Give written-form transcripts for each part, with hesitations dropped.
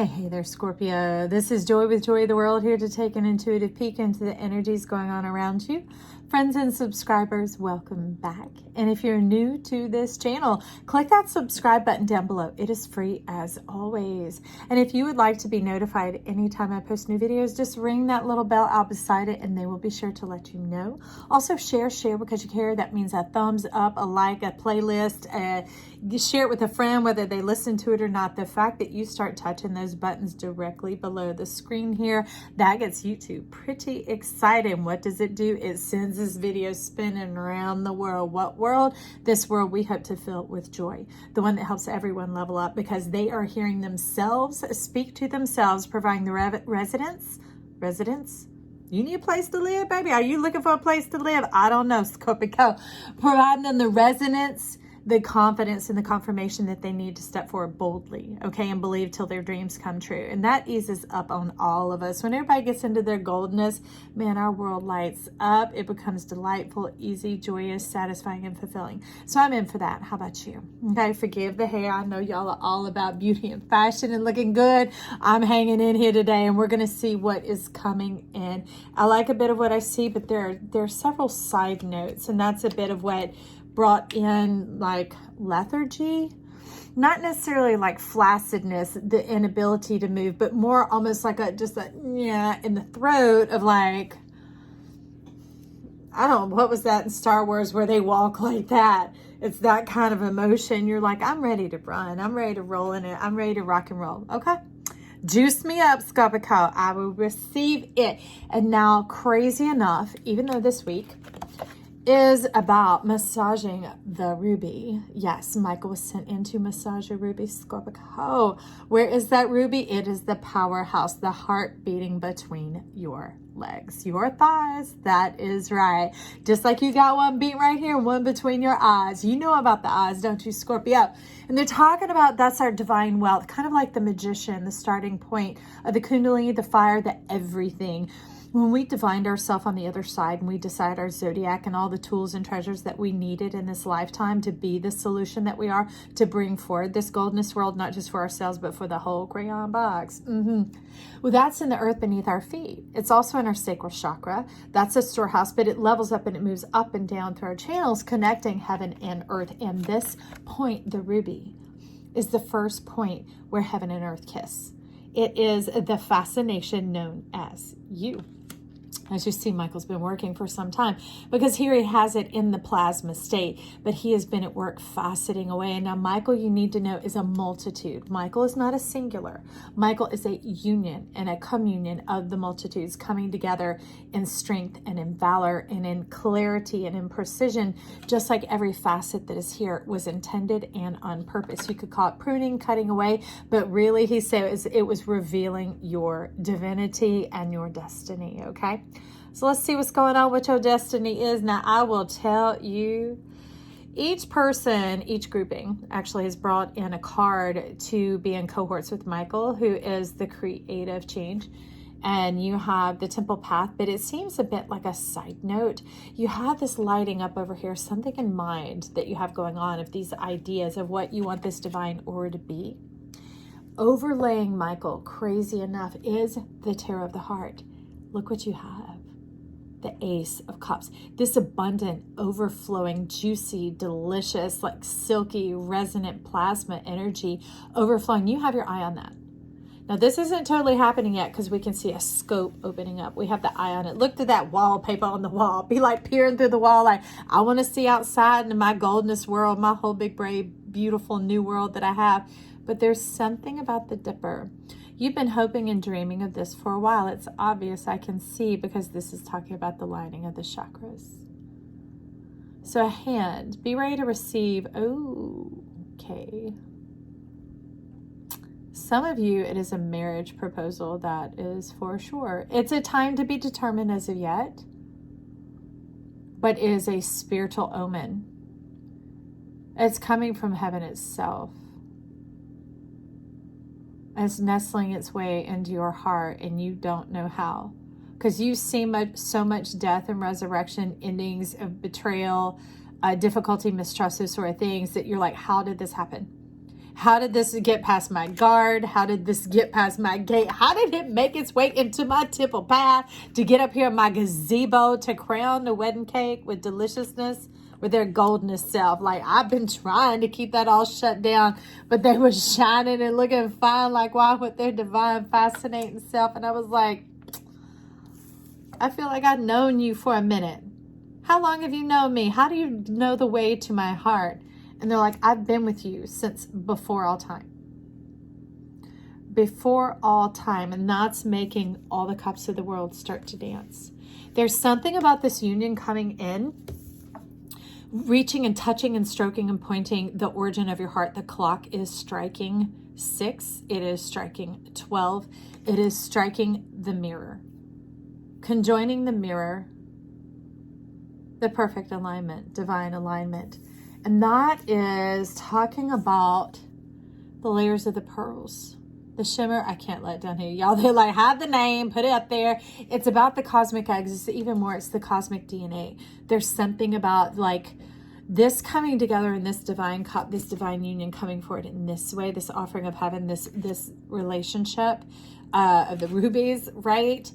Hey there, Scorpio. This is Joy with Joy of the World, here to take an intuitive peek into the energies going on around you. Friends and subscribers, welcome back. And if you're new to this channel, click that subscribe button down below. It is free as always. And if you would like to be notified anytime I post new videos, just ring that little bell out beside it and they will be sure to let you know. Also share because you care. That means a thumbs up, a like, a playlist, share it with a friend, whether they listen to it or not. The fact that you start touching those buttons directly below the screen here, that gets YouTube pretty excited. What does it do? It sends this video spinning around the world. What world? This world we hope to fill with joy, the one that helps everyone level up, because they are hearing themselves speak to themselves, providing the residents. You need a place to live, baby. Are you looking for a place to live? I don't know, Scorpio. Providing them the resonance, the confidence, and the confirmation that they need to step forward boldly, okay, and believe till their dreams come true. And that eases up on all of us. When everybody gets into their goldness, man, our world lights up. It becomes delightful, easy, joyous, satisfying, and fulfilling. So I'm in for that. How about you? Okay, forgive the hair. I know y'all are all about beauty and fashion and looking good. I'm hanging in here today, and we're going to see what is coming in. I like a bit of what I see, but there are several side notes, and that's a bit of what brought in, like lethargy, not necessarily like flaccidness, the inability to move, but more almost like just a yeah in the throat of, like, I don't know, what was that in Star Wars where they walk like that? It's that kind of emotion. You're like, I'm ready to run. I'm ready to roll in it. I'm ready to rock and roll. Okay. Juice me up, Scorpio. I will receive it. And now, crazy enough, even though this week is about massaging the ruby. Yes, Michael was sent in to massage a ruby, Scorpio. Where is that ruby? It is the powerhouse, the heart beating between your legs, your thighs. That is right. Just like you got one beat right here, one between your eyes. You know about the eyes, don't you, Scorpio? And they're talking about that's our divine wealth, kind of like the magician, the starting point of the kundalini, the fire, the everything. When we divined ourselves on the other side and we decide our zodiac and all the tools and treasures that we needed in this lifetime to be the solution that we are, to bring forward this goldness world, not just for ourselves, but for the whole crayon box. Well, that's in the earth beneath our feet. It's also in our sacral chakra. That's a storehouse, but it levels up and it moves up and down through our channels, connecting heaven and earth. And this point, the ruby, is the first point where heaven and earth kiss. It is the fascination known as you. As you see, Michael's been working for some time, because here he has it in the plasma state, but he has been at work faceting away. And now Michael, you need to know, is a multitude. Michael is not a singular. Michael is a union and a communion of the multitudes coming together in strength and in valor and in clarity and in precision, just like every facet that is here was intended and on purpose. You could call it pruning, cutting away, but really he says it was revealing your divinity and your destiny, okay? So let's see what's going on, what your destiny is. Now, I will tell you, each person, each grouping actually has brought in a card to be in cohorts with Michael, who is the creative change. And you have the temple path, but it seems a bit like a side note. You have this lighting up over here, something in mind that you have going on of these ideas of what you want this divine order to be. Overlaying Michael, crazy enough, is the Tarot of the Heart. Look what you have. The Ace of Cups. This abundant, overflowing, juicy, delicious, like silky, resonant plasma energy overflowing. You have your eye on that. Now, this isn't totally happening yet because we can see a scope opening up. We have the eye on it. Look to that wallpaper on the wall. Be like peering through the wall. Like, I want to see outside into my goldness world, my whole big, brave, beautiful new world that I have. But there's something about the Dipper. You've been hoping and dreaming of this for a while. It's obvious, I can see, because this is talking about the lining of the chakras. So a hand, be ready to receive. Oh, okay. Some of you, it is a marriage proposal, that is for sure. It's a time to be determined as of yet, but it is a spiritual omen. It's coming from heaven itself. It's nestling its way into your heart, and you don't know how, because you see so much death and resurrection, endings of betrayal, difficulty, mistrust, those sort of things, that you're like, how did this happen? How did this get past my guard? How did this get past my gate? How did it make its way into my temple path to get up here in my gazebo to crown the wedding cake with deliciousness, with their goldness self? Like, I've been trying to keep that all shut down, but they were shining and looking fine, like, wow, with their divine, fascinating self. And I was like, I feel like I've known you for a minute. How long have you known me? How do you know the way to my heart? And they're like, I've been with you since before all time. Before all time. And that's making all the cups of the world start to dance. There's something about this union coming in, reaching and touching and stroking and pointing the origin of your heart. The clock is striking 6. It is striking 12. It is striking the mirror. Conjoining the mirror, the perfect alignment, divine alignment. And that is talking about the layers of the pearls, the shimmer. I can't let it down here, y'all. They like, have the name, put it up there. It's about the cosmic eggs. It's even more, it's the cosmic DNA. There's something about like this coming together in this divine cup, this divine union coming forward in this way, this offering of heaven, this relationship of the rubies, right?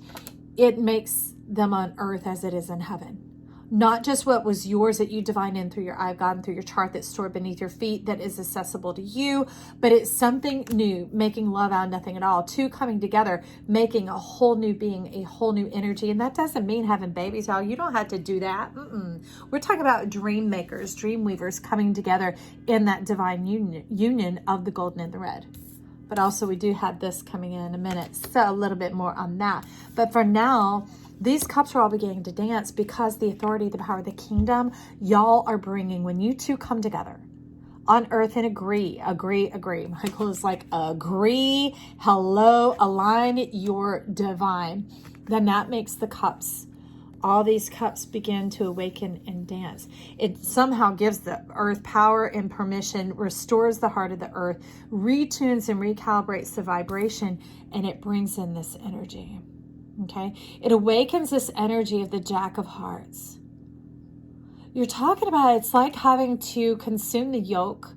It makes them on earth as it is in heaven. Not just what was yours that you divine in through your eye of God and through your chart that's stored beneath your feet that is accessible to you, but it's something new, making love out of nothing at all. Two coming together, making a whole new being, a whole new energy. And that doesn't mean having babies, y'all. You don't have to do that. We're talking about dream makers, dream weavers coming together in that divine union of the golden and the red. But also we do have this coming in a minute. So a little bit more on that. But for now, these cups are all beginning to dance because the authority, the power, the kingdom, y'all are bringing when you two come together on earth and agree. Michael is like, agree, hello, align your divine. Then that makes the cups, all these cups begin to awaken and dance. It somehow gives the earth power and permission, restores the heart of the earth, retunes and recalibrates the vibration, and it brings in this energy. Okay, it awakens this energy of the Jack of Hearts. You're talking about, it's like having to consume the yolk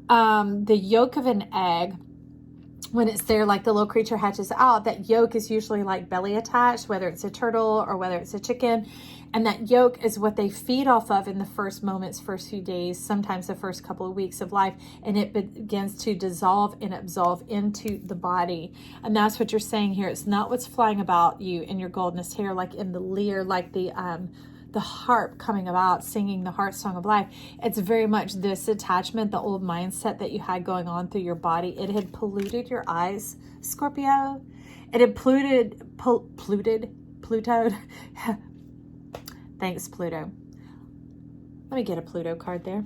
of an egg. When it's there, like the little creature hatches out, that yolk is usually like belly attached, whether it's a turtle or whether it's a chicken. And that yolk is what they feed off of in the first moments, first few days, sometimes the first couple of weeks of life. And it begins to dissolve and absolve into the body. And that's what you're saying here. It's not what's flying about you in your goldenest hair, like in the lyre, like the harp coming about, singing the heart song of life. It's very much this attachment, the old mindset that you had going on through your body. It had polluted your eyes, Scorpio. It had polluted. Thanks, Pluto. Let me get a Pluto card there.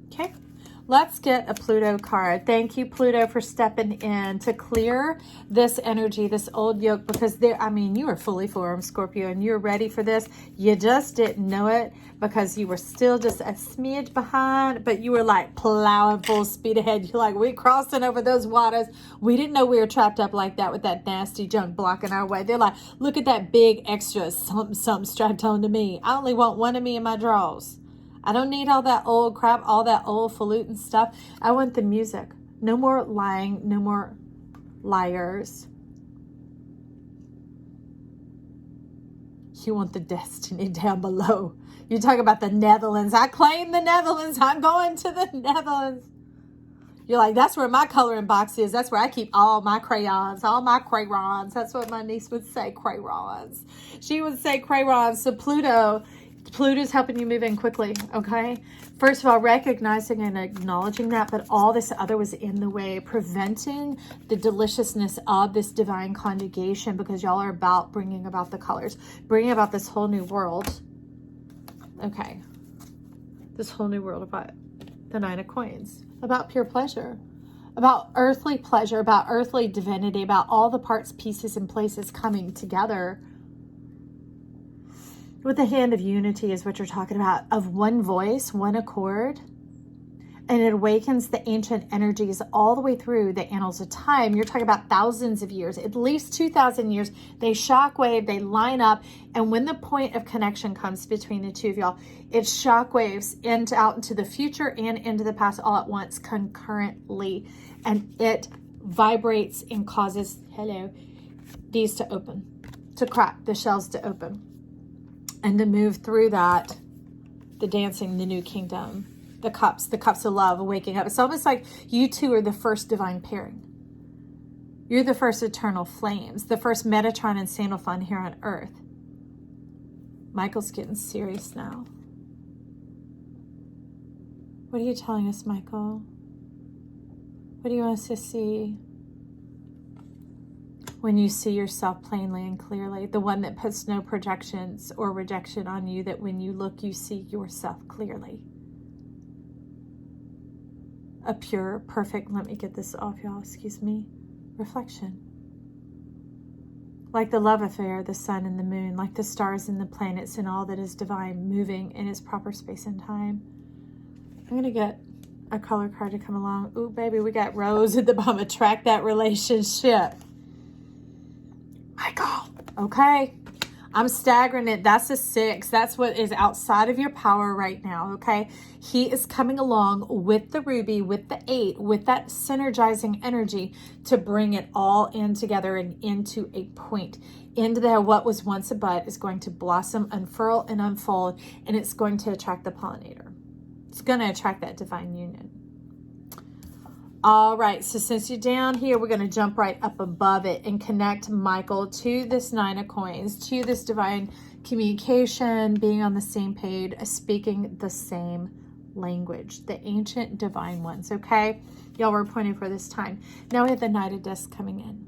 Okay. Let's get a Pluto card. Thank you, Pluto, for stepping in to clear this energy, this old yoke, because you are fully formed, Scorpio, and you're ready for this. You just didn't know it because you were still just a smidge behind, but you were like plowing full speed ahead. You're like, we're crossing over those waters. We didn't know we were trapped up like that with that nasty junk blocking our way. They're like, look at that big extra something strapped onto me. I only want one of me in my drawers. I don't need all that old crap, all that old falutin stuff. I want the music. No more lying, no more liars. You want the destiny down below. You talk about the Netherlands. I claim the Netherlands. I'm going to the Netherlands. You're like, that's where my coloring box is. That's where I keep all my crayons, all my crayons. That's what my niece would say, crayons. She would say crayons. So Pluto's helping you move in quickly, okay? First of all, recognizing and acknowledging that, but all this other was in the way, preventing the deliciousness of this divine conjugation, because y'all are about bringing about the colors, bringing about this whole new world, okay? This whole new world about the Nine of Coins, about pure pleasure, about earthly pleasure, about earthly divinity, about all the parts, pieces, and places coming together. With the hand of unity is what you're talking about, of one voice, one accord, and it awakens the ancient energies all the way through the annals of time. You're talking about thousands of years, at least 2,000 years. They shockwave, they line up, and when the point of connection comes between the two of y'all, it shockwaves out into the future and into the past all at once concurrently, and it vibrates and causes these to open, to crack, the shells to open, and to move through that, the dancing, the new kingdom, the cups of love, waking up. It's almost like you two are the first divine pairing. You're the first eternal flames, the first Metatron and Sandalphon here on earth. Michael's getting serious now. What are you telling us, Michael? What do you want us to see? When you see yourself plainly and clearly, the one that puts no projections or rejection on you, that when you look, you see yourself clearly. A pure, perfect, let me get this off, y'all, excuse me, reflection. Like the love affair, the sun and the moon, like the stars and the planets and all that is divine, moving in its proper space and time. I'm going to get a color card to come along. Ooh, baby, we got Rose at the bottom. Attract that relationship. Michael, okay? I'm staggering it. That's a 6. That's what is outside of your power right now, okay? He is coming along with the ruby, with the 8, with that synergizing energy to bring it all in together and into a point. Into that what was once a bud is going to blossom, unfurl, and unfold, and it's going to attract the pollinator. It's going to attract that divine union. All right, so since you're down here, we're going to jump right up above it and connect Michael to this 9 of coins, to this divine communication, being on the same page, speaking the same language, the ancient divine ones, okay? Y'all were pointing for this time. Now we have the Knight of Discs coming in.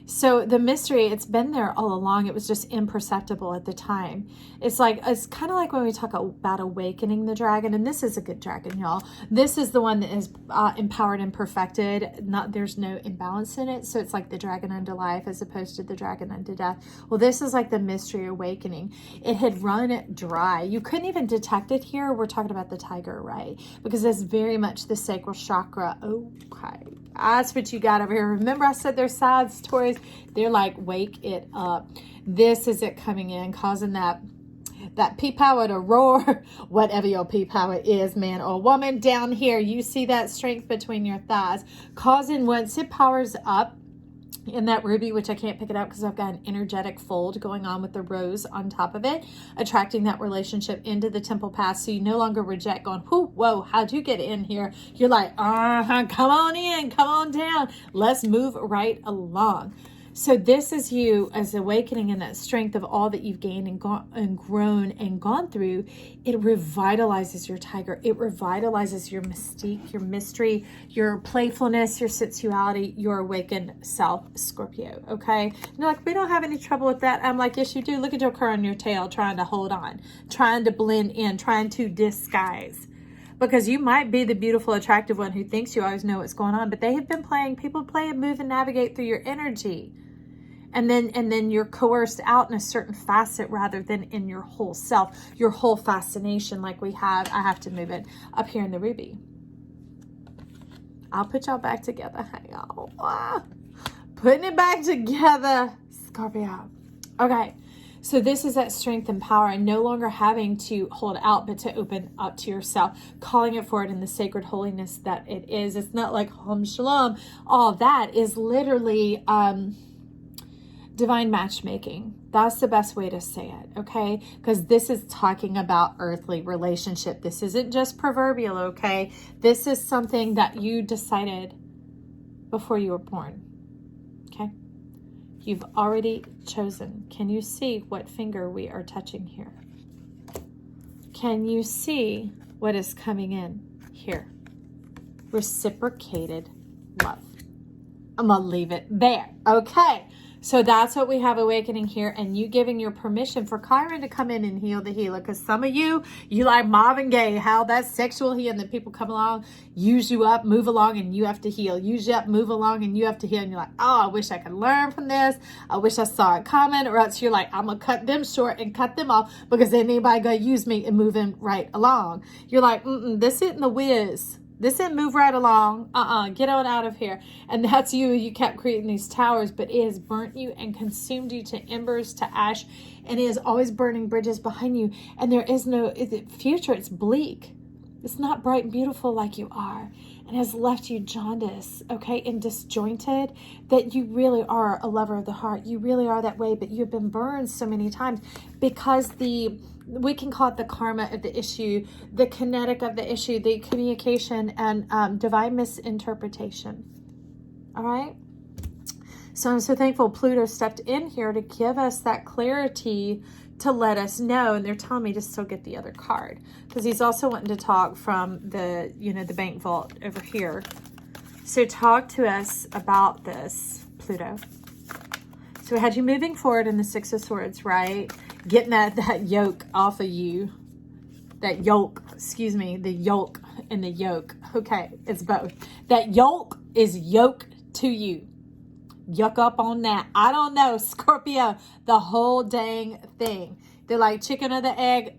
So the mystery, it's been there all along. It was just imperceptible at the time. It's kind of like when we talk about awakening the dragon, and this is a good dragon, y'all. This is the one that is empowered and perfected. There's no imbalance in it. So it's like the dragon unto life as opposed to the dragon unto death. Well, this is like the mystery awakening. It had run dry. You couldn't even detect it here. We're talking about the tiger, right? Because it's very much the sacral chakra. Okay. That's what you got over here. Remember I said they're sad stories? They're like, wake it up. This is it coming in, causing that pea power to roar, whatever your pea power is, man or woman. Down here, you see that strength between your thighs, causing, once it powers up in that ruby, which I can't pick it out because I've got an energetic fold going on with the rose on top of it, attracting that relationship into the temple path. So you no longer reject going, whoa, how'd you get in here? You're like, come on in, come on down. Let's move right along. So this is you as awakening in that strength of all that you've gained and grown and gone through. It revitalizes your tiger. It revitalizes your mystique, your mystery, your playfulness, your sensuality, your awakened self, Scorpio, okay? And you're like, we don't have any trouble with that. I'm like, yes, you do. Look at your curl on your tail trying to hold on, trying to blend in, trying to disguise. Because you might be the beautiful, attractive one who thinks you always know what's going on, but they have been people play and move and navigate through your energy. And then you're coerced out in a certain facet rather than in your whole self, your whole fascination like we have. I have to move it up here in the ruby. I'll put y'all back together. Hang on. Putting it back together, Scorpio. Okay. So this is that strength and power, and no longer having to hold out, but to open up to yourself, calling it forward in the sacred holiness that it is. It's not like Om Shalom. All that is literally divine matchmaking. That's the best way to say it, okay? Because this is talking about earthly relationship. This isn't just proverbial, okay? This is something that you decided before you were born, okay? You've already chosen. Can you see what finger we are touching here? Can you see what is coming in here? Reciprocated love. I'm going to leave it there. Okay. So that's what we have awakening here, and you giving your permission for Chiron to come in and heal the healer. Because some of you like Marvin Gaye, how that sexual healing that people come along, use you up, move along, and you have to heal. Use you up, move along, and you have to heal. And you're like, oh, I wish I could learn from this. I wish I saw it coming. Or else you're like, I'm going to cut them short and cut them off because then anybody going to use me and moving right along. You're like, this isn't the whiz. This didn't move right along. Get on out of here. And that's you. You kept creating these towers, but it has burnt you and consumed you to embers, to ash, and it is always burning bridges behind you. And there is no future. It's bleak. It's not bright and beautiful like you are. And has left you jaundiced, okay, and disjointed, that you really are a lover of the heart. You really are that way, but you've been burned so many times because we can call it the karma of the issue, the kinetic of the issue, the communication, and divine misinterpretation. All right? So I'm so thankful Pluto stepped in here to give us that clarity, to let us know. And they're telling me to still get the other card, because he's also wanting to talk from the, the bank vault over here. So talk to us about this, Pluto. So we had you moving forward in the Six of Swords, right? Getting that yoke off of you. That yoke, the yoke and the yoke. Okay, it's both. That yoke is yoke to you. Yuck up on that. I don't know, Scorpio, the whole dang thing. They're like chicken or the egg.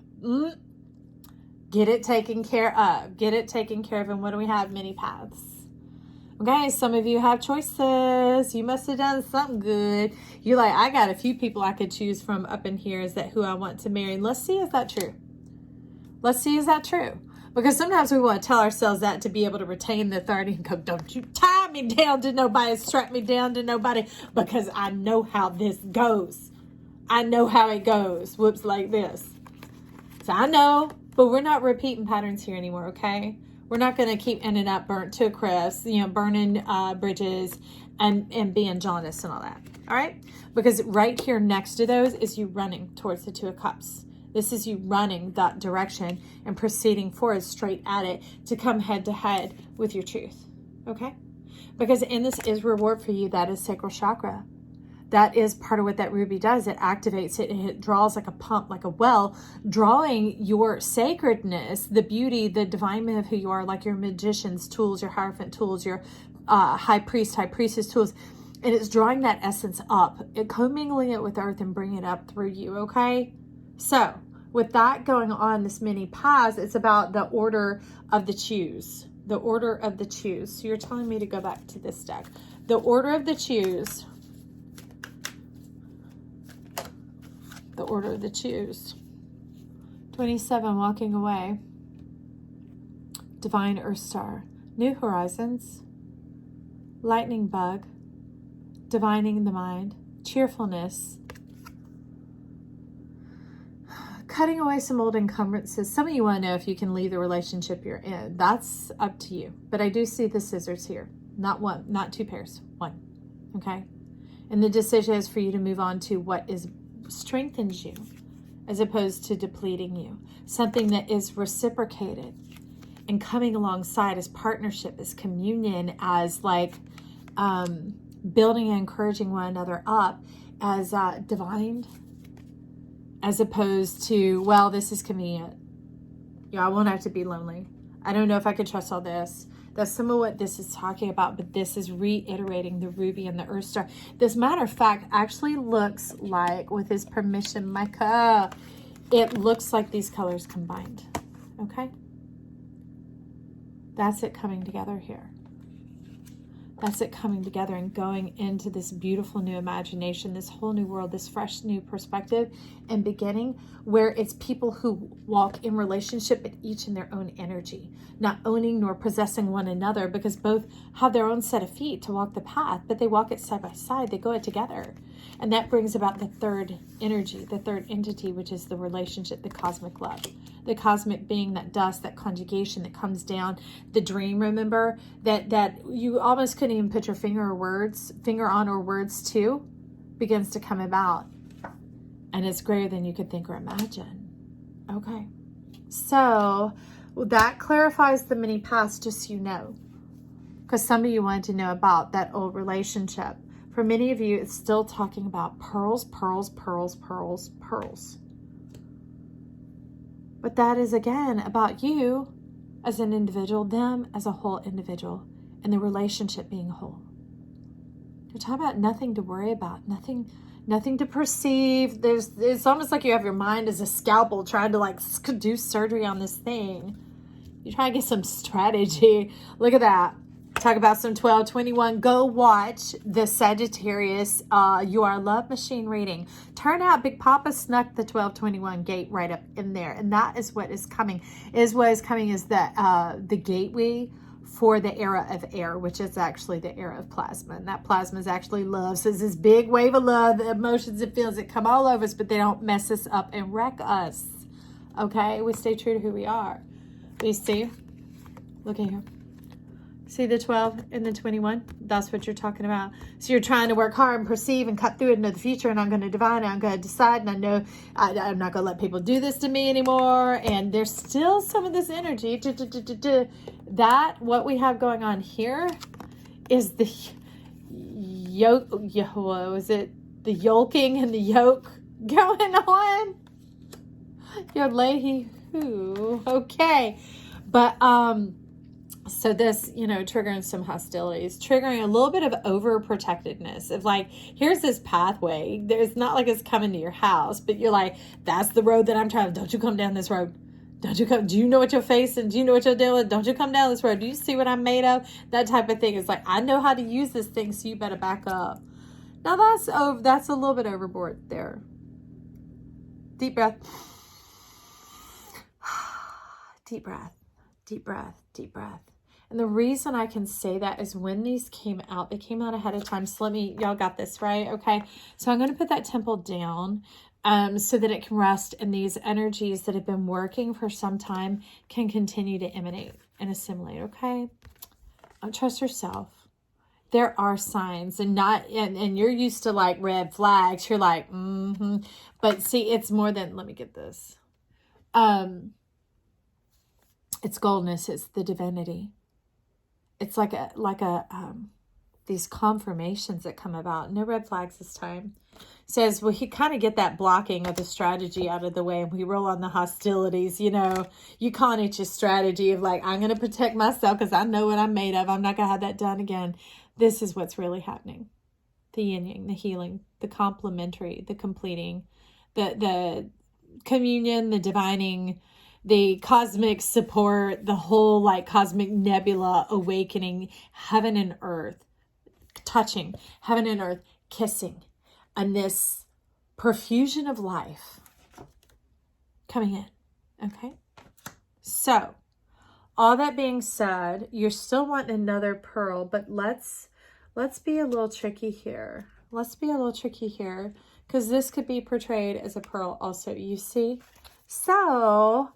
Get it taken care of. Get it taken care of. And what do we have? Many paths. Okay, some of you have choices. You must have done something good. You're like, I got a few people I could choose from up in here. Is that who I want to marry? Let's see, is that true? Let's see, is that true? Because sometimes we want to tell ourselves that to be able to retain the authority and go, don't you tie me down to nobody, strap me down to nobody, because I know how this goes. I know how it goes. Whoops, like this. So I know, but we're not repeating patterns here anymore, okay? We're not going to keep ending up burnt to a crisp, burning bridges and being jaundiced and all that, all right? Because right here next to those is you running towards the Two of Cups. This is you running that direction and proceeding forward straight at it to come head to head with your truth, okay? Because in this is reward for you. That is sacral chakra. That is part of what that ruby does. It activates it and it draws like a pump, like a well, drawing your sacredness, the beauty, the divine of who you are, like your magician's tools, your Hierophant tools, your high priest, high priestess tools. And it's drawing that essence up, commingling it with earth and bringing it up through you, okay? So with that going on, this many paths, it's about the order of the choose. The order of the choose. So you're telling me to go back to this deck. The order of the choose. The order of the choose. 27, walking away. Divine Earth Star. New horizons. Lightning bug. Divining the mind. Cheerfulness. Cutting away some old encumbrances. Some of you want to know if you can leave the relationship you're in. That's up to you. But I do see the scissors here. Not one, not two pairs. One. Okay? And the decision is for you to move on to what strengthens you as opposed to depleting you. Something that is reciprocated and coming alongside as partnership, as communion, as like building and encouraging one another up, as divine, as opposed to, well, this is convenient. I won't have to be lonely. I don't know if I could trust all this. That's some of what this is talking about, but this is reiterating the ruby and the earth star. This matter of fact actually looks like, with his permission, Micah, it looks like these colors combined. Okay? That's it coming together here. That's it coming together and going into this beautiful new imagination, this whole new world, this fresh new perspective and beginning, where it's people who walk in relationship but each in their own energy, not owning nor possessing one another, because both have their own set of feet to walk the path, but they walk it side by side. They go it together. And that brings about the third energy, the third entity, which is the relationship, the cosmic love, the cosmic being, that dust, that conjugation that comes down, the dream, remember, that you almost couldn't even put your finger on or words to, begins to come about. And it's greater than you could think or imagine. Okay. So that clarifies the many paths, just so you know. Because some of you wanted to know about that old relationship. For many of you, it's still talking about pearls, pearls, pearls, pearls, pearls. But that is, again, about you as an individual, them as a whole individual, and the relationship being whole. You're talking about nothing to worry about, nothing to perceive. It's almost like you have your mind as a scalpel trying to like do surgery on this thing. You're trying to get some strategy. Look at that. Talk about some 1221. Go watch the Sagittarius You Are Love Machine reading. Turn out Big Papa snuck the 1221 gate right up in there. And that is what is coming. What is coming is the gateway for the era of air, which is actually the era of plasma. And that plasma is actually love. So it's this big wave of love, the emotions and feelings that come all over us, but they don't mess us up and wreck us. Okay? We stay true to who we are. You see? Look at here. See the 12 and the 21? That's what you're talking about. So you're trying to work hard and perceive and cut through it into the future, and I'm going to divine, and I'm going to decide, and I know I'm not going to let people do this to me anymore. And there's still some of this energy. That, what we have going on here is the yoke. What was it? The yoking and the yoke going on. Your lady who. Okay. But, so this, triggering some hostilities, triggering a little bit of overprotectedness of like, here's this pathway. It's not like it's coming to your house, but you're like, that's the road that I'm traveling. Don't you come down this road. Don't you come. Do you know what you're facing? Do you know what you're dealing with? Don't you come down this road. Do you see what I'm made of? That type of thing. It's like, I know how to use this thing, so you better back up. Now that's a little bit overboard there. Deep breath. Deep breath. Deep breath. Deep breath. And the reason I can say that is when these came out, they came out ahead of time. So y'all got this, right? Okay. So I'm going to put that temple down so that it can rest, and these energies that have been working for some time can continue to emanate and assimilate. Okay. Trust yourself. There are signs, and you're used to like red flags. You're like, but see, it's more than, let me get this. It's goldness. It's the divinity. It's like these confirmations that come about. No red flags this time. Says, well, you kind of get that blocking of the strategy out of the way, and we roll on the hostilities. You calling it your strategy of like, I'm going to protect myself because I know what I'm made of. I'm not going to have that done again. This is what's really happening. The yin-yang, the healing, the complementary, the completing, the communion, the divining, the cosmic support, the whole like cosmic nebula awakening, heaven and earth, touching, heaven and earth, kissing, and this profusion of life coming in. Okay. So all that being said, you're still wanting another pearl, but let's be a little tricky here. Let's be a little tricky here, because this could be portrayed as a pearl also, you see? So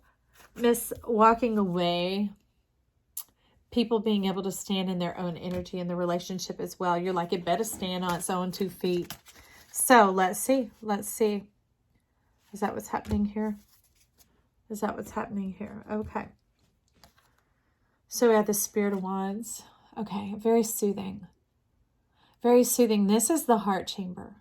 Miss walking away, people being able to stand in their own energy in the relationship as well. You're like, it better stand on its own 2 feet. So let's see. Is that what's happening here? Okay. So we have the Spirit of Wands. Okay, very soothing. Very soothing. This is the heart chamber.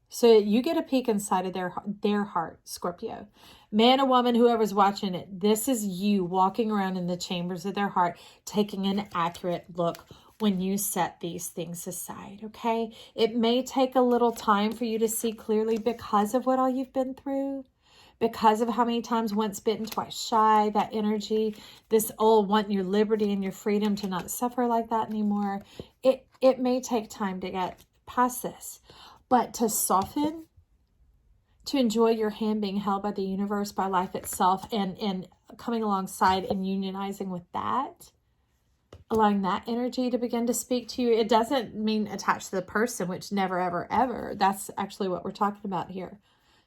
So you get a peek inside of their heart, Scorpio. Man or woman, whoever's watching it, this is you walking around in the chambers of their heart, taking an accurate look when you set these things aside, okay? It may take a little time for you to see clearly because of what all you've been through, because of how many times once bitten, twice shy, that energy, this old wanting your liberty and your freedom to not suffer like that anymore. It may take time to get past this. But to soften, to enjoy your hand being held by the universe, by life itself, and coming alongside and unionizing with that, allowing that energy to begin to speak to you. It doesn't mean attached to the person, which never, ever, ever. That's actually what we're talking about here.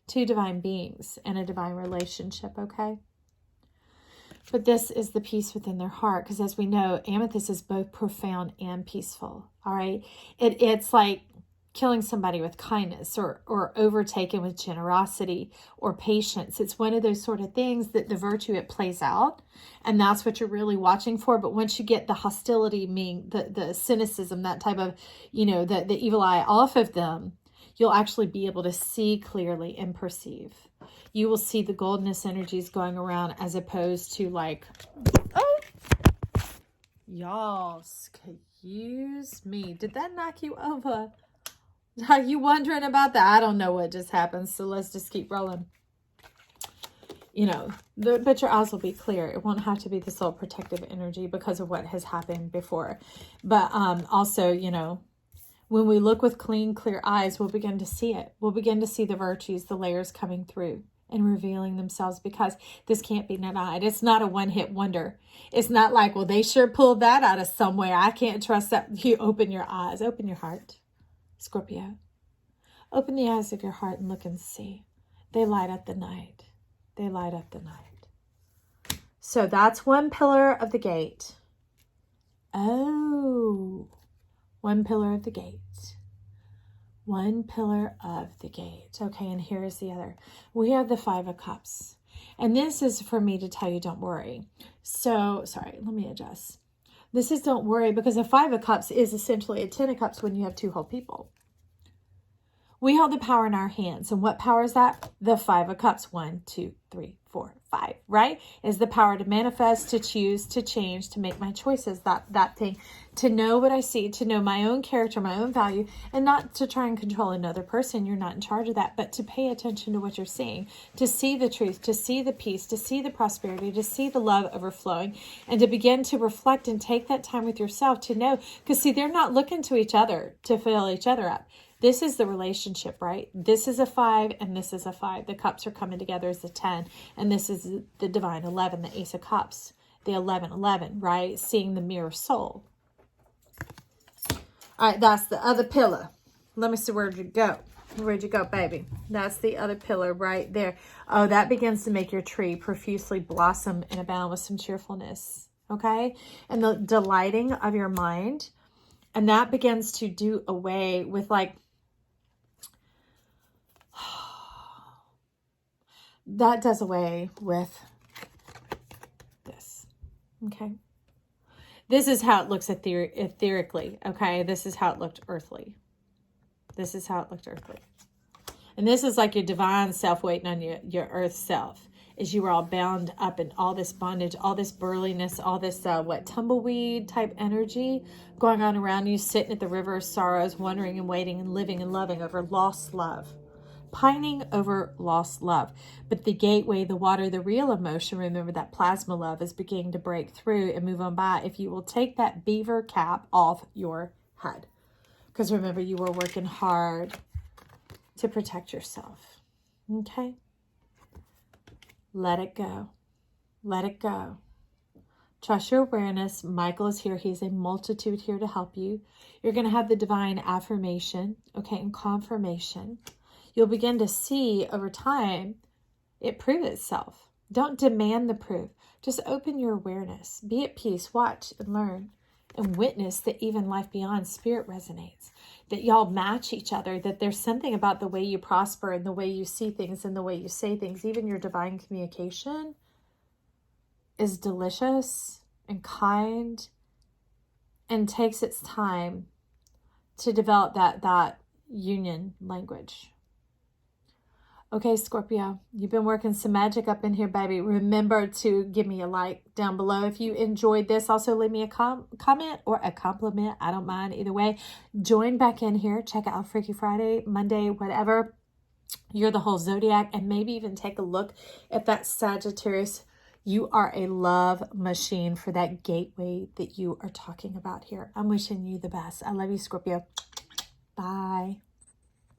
2 divine beings and a divine relationship, okay? But this is the peace within their heart, because as we know, amethyst is both profound and peaceful, all right? It's like killing somebody with kindness or overtaken with generosity or patience. It's one of those sort of things that the virtue, it plays out. And that's what you're really watching for. But once you get the hostility, meaning the cynicism, that type of, the evil eye off of them, you'll actually be able to see clearly and perceive. You will see the goldness energies going around as opposed to like, oh, y'all, excuse me. Did that knock you over? Are you wondering about that? I don't know what just happened. So let's just keep rolling. But your eyes will be clear. It won't have to be this all protective energy because of what has happened before. But also, when we look with clean, clear eyes, we'll begin to see it. We'll begin to see the virtues, the layers coming through and revealing themselves, because this can't be denied. It's not a one-hit wonder. It's not like, well, they sure pulled that out of somewhere. I can't trust that. You open your eyes, open your heart, Scorpio. Open the eyes of your heart and look and see. They light up the night. They light up the night. So that's one pillar of the gate. Oh, one pillar of the gate. One pillar of the gate. Okay, and here is the other. We have the Five of Cups. And this is for me to tell you, don't worry. So, sorry, let me adjust. This is don't worry, because the Five of Cups is essentially a Ten of Cups when you have two whole people. We hold the power in our hands. And what power is that? The Five of Cups. 1, 2, 3, 4, 5, right? Is the power to manifest, to choose, to change, to make my choices, that thing, to know what I see, to know my own character, my own value, and not to try and control another person. You're not in charge of that, but to pay attention to what you're seeing, to see the truth, to see the peace, to see the prosperity, to see the love overflowing, and to begin to reflect and take that time with yourself to know, because see, they're not looking to each other to fill each other up. This is the relationship, right? This is a 5 and this is a 5. The cups are coming together as a 10. And this is the divine 11, the Ace of Cups, the 11, right? Seeing the mirror soul. All right, that's the other pillar. Let me see, where'd you go? Where'd you go, baby? That's the other pillar right there. Oh, that begins to make your tree profusely blossom and abound with some cheerfulness, okay? And the delighting of your mind. And that begins to do away with like, that does away with this, okay? This is how it looks etherically, okay? This is how it looked earthly. This is how it looked earthly. And this is like your divine self waiting on your earth self, is you were all bound up in all this bondage, all this burliness, all this, tumbleweed type energy going on around you, sitting at the river of sorrows, wondering and waiting and living and loving over lost love. Pining over lost love. But the gateway, the water, the real emotion, remember that plasma love is beginning to break through and move on by if you will take that beaver cap off your head. Because remember, you were working hard to protect yourself. Okay? Let it go. Let it go. Trust your awareness. Michael is here. He's a multitude here to help you. You're going to have the divine affirmation, okay, and confirmation. You'll begin to see over time it prove itself. Don't demand the proof. Just open your awareness. Be at peace. Watch and learn and witness that even life beyond spirit resonates. That y'all match each other. That there's something about the way you prosper and the way you see things and the way you say things. Even your divine communication is delicious and kind and takes its time to develop that union language. Okay, Scorpio, you've been working some magic up in here, baby. Remember to give me a like down below if you enjoyed this. Also, leave me a comment or a compliment. I don't mind either way. Join back in here. Check out Freaky Friday, Monday, whatever. You're the whole zodiac, and maybe even take a look at that Sagittarius. You are a love machine for that gateway that you are talking about here. I'm wishing you the best. I love you, Scorpio. Bye.